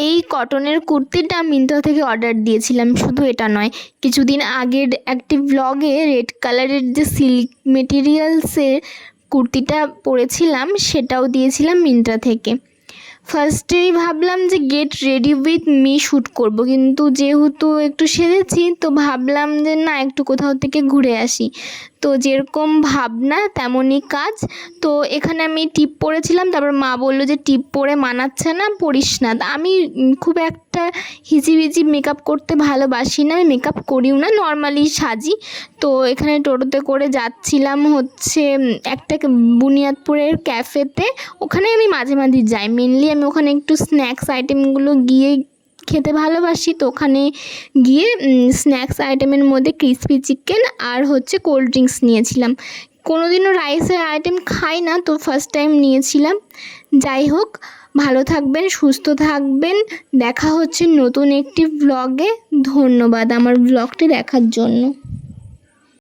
এই কটনের কুর্তিটা মিন্ত্রা থেকে অর্ডার দিয়েছিলাম। শুধু এটা নয়, কিছুদিন আগের একটি ব্লগে রেড কালারের যে সিল্ক মেটেরিয়ালসের কুর্তিটা পরেছিলাম সেটাও দিয়েছিলাম মিন্ত্রা থেকে। ফার্স্টেই ভাবলাম যে get ready with me shoot করব, কিন্তু যেহেতু একটু সেরেছি তো ভাবলাম যে না, একটু কোথাও থেকে ঘুরে আসি। তো যেরকম ভাবনা তেমনই কাজ। তো এখানে আমি টিপ পরেছিলাম, তারপর মা বললো যে টিপ পরে মানাচ্ছে না, পরিস না। আমি খুব একটা হিজিবিজি মেকআপ করতে ভালোবাসি না, আমি মেকআপ করিও না, নর্মালি সাজি। তো এখানে টোটোতে করে যাচ্ছিলাম হচ্ছে একটা বুনিয়াদপুরের ক্যাফেতে। ওখানে আমি মাঝে মাঝে যাই, মেনলি আমি ওখানে একটু স্ন্যাক্স আইটেমগুলো গিয়ে খেতে ভালোবাসি। তো ওখানে গিয়ে স্ন্যাক্স আইটেমের মধ্যে ক্রিসপি চিকেন আর হচ্ছে কোল্ড ড্রিঙ্কস নিয়েছিলাম। কোনোদিনও রাইসের আইটেম খাই না, তো ফার্স্ট টাইম নিয়েছিলাম। যাই হোক, ভালো থাকবেন, সুস্থ থাকবেন। দেখা হচ্ছে নতুন একটি ব্লগে। ধন্যবাদ আমার ব্লগটি দেখার জন্য।